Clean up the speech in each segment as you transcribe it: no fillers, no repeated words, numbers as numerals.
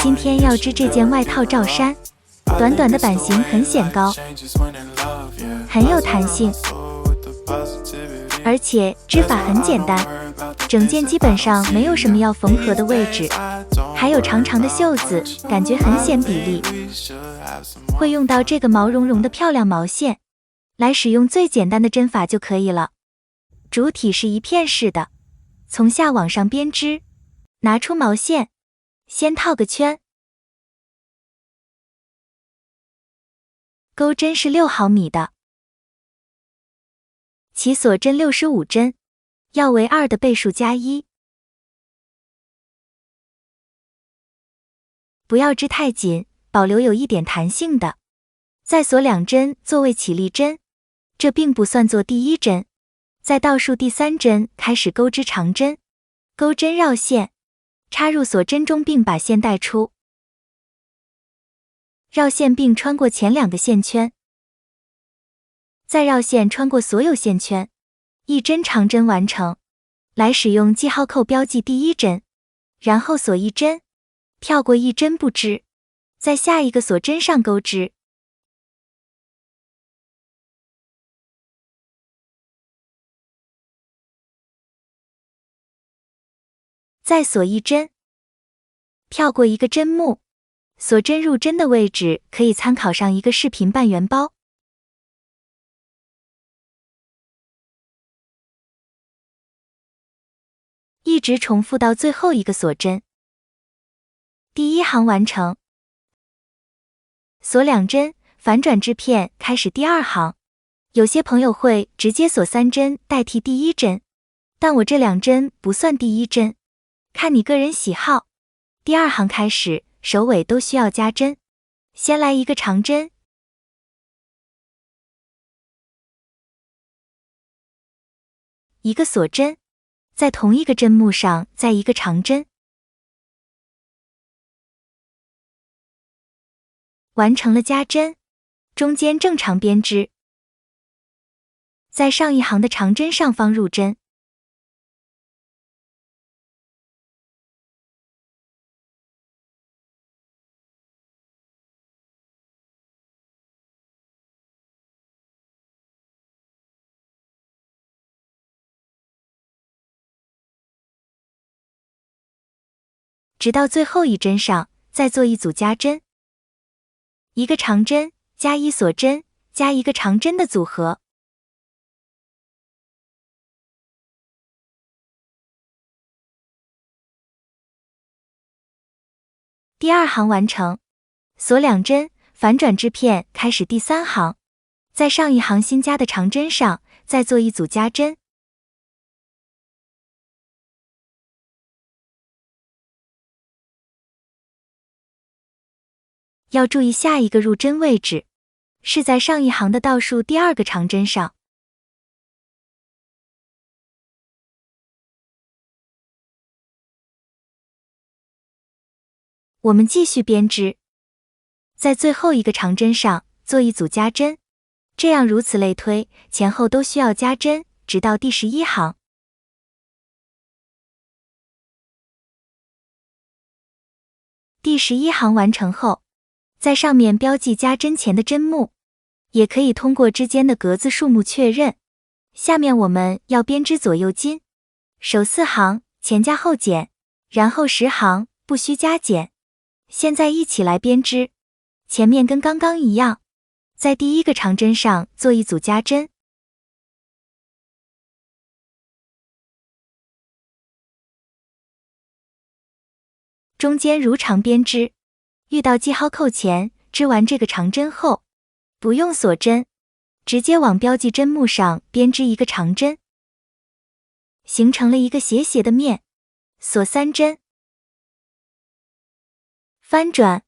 今天要织这件外套罩衫，短短的版型很显高，很有弹性，而且织法很简单，整件基本上没有什么要缝合的位置，还有长长的袖子，感觉很显比例。会用到这个毛茸茸的漂亮毛线，来使用最简单的针法就可以了。主体是一片式的，从下往上编织，拿出毛线，先套个圈。钩针是6毫米的，起锁针65针，要为2的倍数加1。不要织太紧，保留有一点弹性的。再锁2针作为起立针，这并不算作第1针。在倒数第3针开始钩织长针，钩针绕线，插入锁针中并把线带出。绕线并穿过前2个线圈，再绕线穿过所有线圈，1针长针完成。来使用记号扣标记第1针，然后锁1针，跳过1针不织，在下一个锁针上钩织。再锁1针，跳过1个针目，锁针入针的位置可以参考上一个视频半圆包。一直重复到最后一个锁针。第1行完成。锁2针，反转织片开始第2行。有些朋友会直接锁3针代替第1针，但我这2针不算第1针，看你个人喜好。第2行开始，首尾都需要加针。先来一个长针，一个锁针，在同一个针目上再一个长针。完成了加针，中间正常编织。在上一行的长针上方入针。直到最后一针上，再做一组加针，一个长针加1锁针加一个长针的组合。第2行完成，锁2针，反转织片开始第3行，在上一行新加的长针上再做一组加针。要注意下一个入针位置，是在上一行的倒数第2个长针上。我们继续编织，在最后一个长针上做一组加针，这样如此类推，前后都需要加针，直到第11行。第11行完成后，在上面标记加针前的针目，也可以通过之间的格子数目确认。下面我们要编织左右襟，首4行前加后减，然后10行不需加减。现在一起来编织，前面跟刚刚一样，在第1个长针上做一组加针，中间如常编织。遇到记号扣前，织完这个长针后，不用锁针，直接往标记针目上编织一个长针，形成了一个斜斜的面，锁3针，翻转，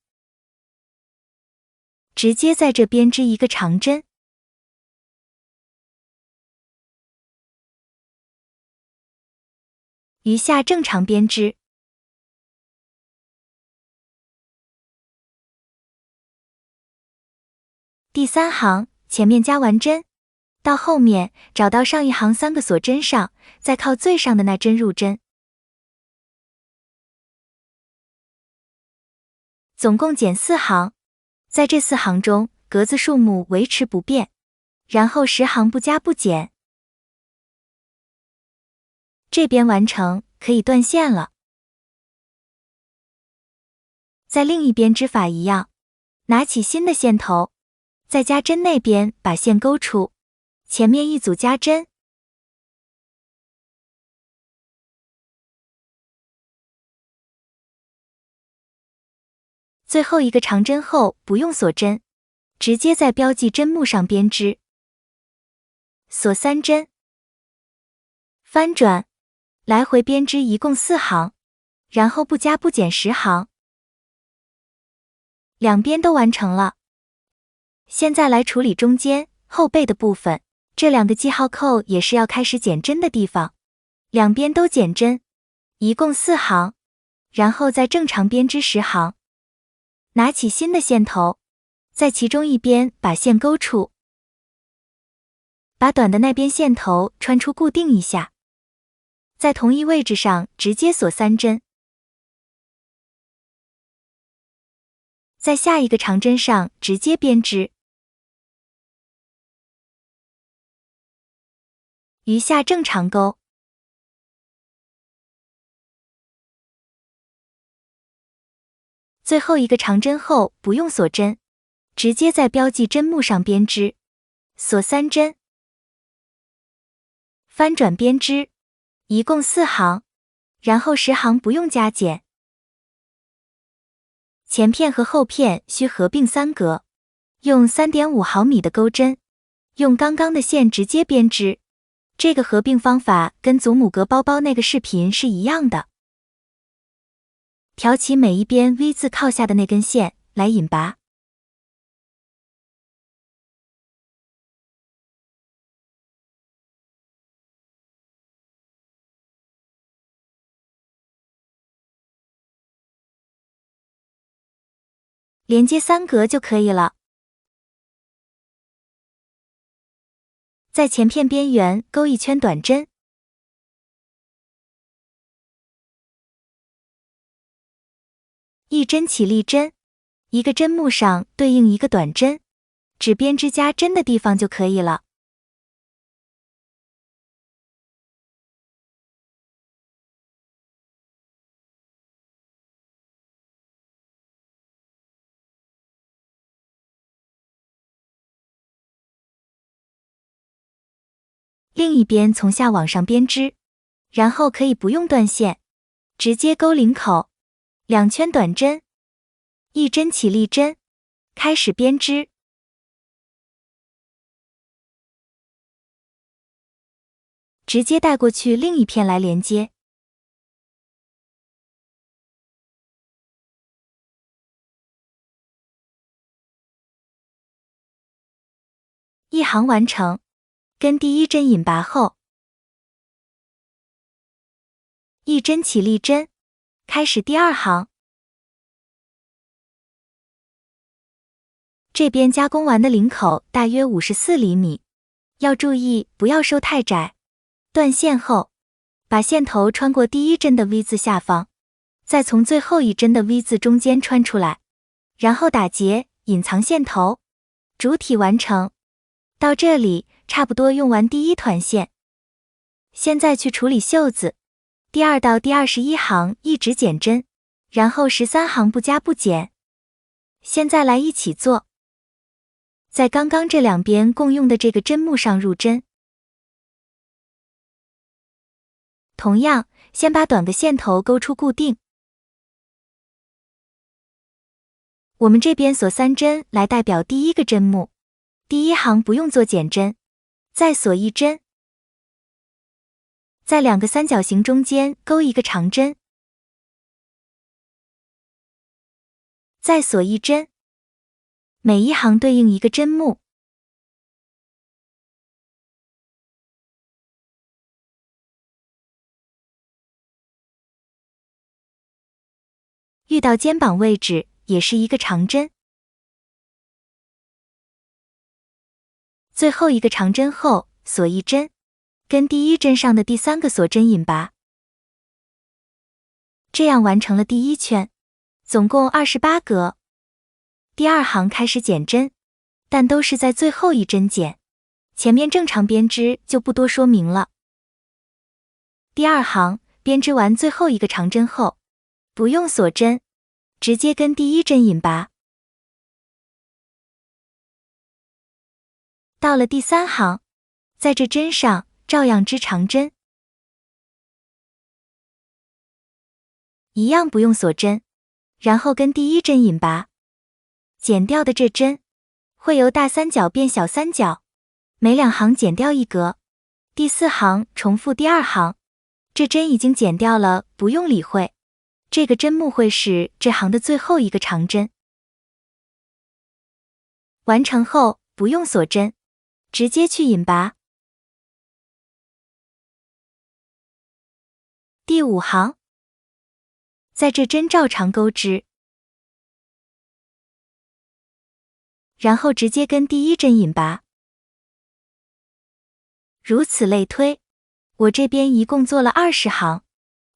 直接在这编织一个长针。余下正常编织。第3行前面加完针，到后面找到上一行3个锁针上，再靠最上的那针入针。总共减4行，在这4行中，格子数目维持不变，然后10行不加不减。这边完成，可以断线了。在另一边织法一样，拿起新的线头，在加针那边把线勾出，前面一组加针。最后一个长针后不用锁针，直接在标记针目上编织。锁3针，翻转，来回编织一共4行，然后不加不减10行。两边都完成了。现在来处理中间后背的部分，这2个记号扣也是要开始减针的地方，两边都减针，一共4行，然后再正常编织10行。拿起新的线头，在其中一边把线勾出，把短的那边线头穿出固定一下，在同一位置上直接锁3针。在下一个长针上直接编织，余下正常钩。最后一个长针后不用锁针，直接在标记针目上编织，锁3针，翻转编织，一共4行，然后10行不用加减。前片和后片需合并3格，用 3.5 毫米的钩针，用刚刚的线直接编织。这个合并方法跟祖母格包包那个视频是一样的。挑起每一边 V 字靠下的那根线来引拔。连接3格就可以了。在前片边缘勾一圈短针，一针起立针，一个针目上对应一个短针，只编织加针的地方就可以了。另一边从下往上编织，然后可以不用断线，直接勾领口，2圈短针，一针起立针，开始编织。直接带过去另一片来连接。一行完成，跟第一针引拔后，一针起立针，开始第2行。这边加工完的领口大约54厘米，要注意不要收太窄。断线后，把线头穿过第一针的 V 字下方，再从最后一针的 V 字中间穿出来，然后打结，隐藏线头，主体完成。到这里差不多用完第1团线。现在去处理袖子，第2到第21行一直减针，然后13行不加不减。现在来一起做，在刚刚这2边共用的这个针目上入针。同样，先把短个线头勾出固定。我们这边锁3针来代表第1个针目，第1行不用做减针，再锁1针，在2个三角形中间勾一个长针，再锁1针，每一行对应一个针目。遇到肩膀位置也是一个长针，最后一个长针后锁1针，跟第1针上的第3个锁针引拔，这样完成了第1圈。总共28格。第二行开始减针，但都是在最后一针减，前面正常编织就不多说明了。第二行编织完最后一个长针后，不用锁针，直接跟第一针引拔。到了第三行，在这针上照样织长针，一样不用锁针，然后跟第一针引拔。减掉的这针会由大三角变小三角，每2行减掉1格。第4行重复第2行，这针已经减掉了，不用理会。这个针目会是这行的最后一个长针。完成后不用锁针，直接去引拔。第5行，在这针照常钩织，然后直接跟第一针引拔。如此类推，我这边一共做了20行，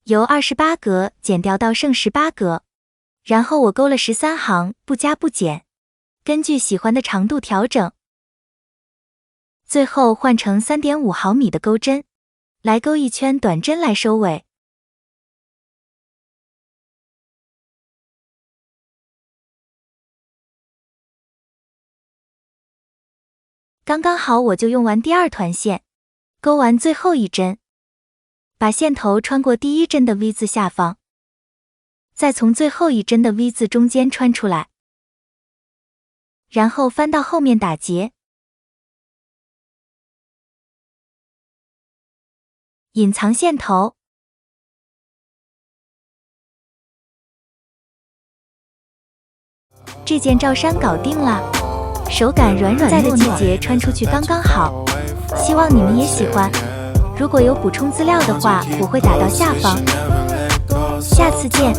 由28格减掉到剩18格，然后我钩了13行，不加不减，根据喜欢的长度调整。最后换成 3.5 毫米的钩针，来钩一圈短针来收尾。刚刚好，我就用完第2团线，钩完最后一针，把线头穿过第一针的 V 字下方，再从最后一针的 V 字中间穿出来，然后翻到后面打结，隐藏线头。这件罩衫搞定了。手感软软糯糯，在的季节穿出去刚刚好，希望你们也喜欢。如果有补充资料的话，我会打到下方。下次见。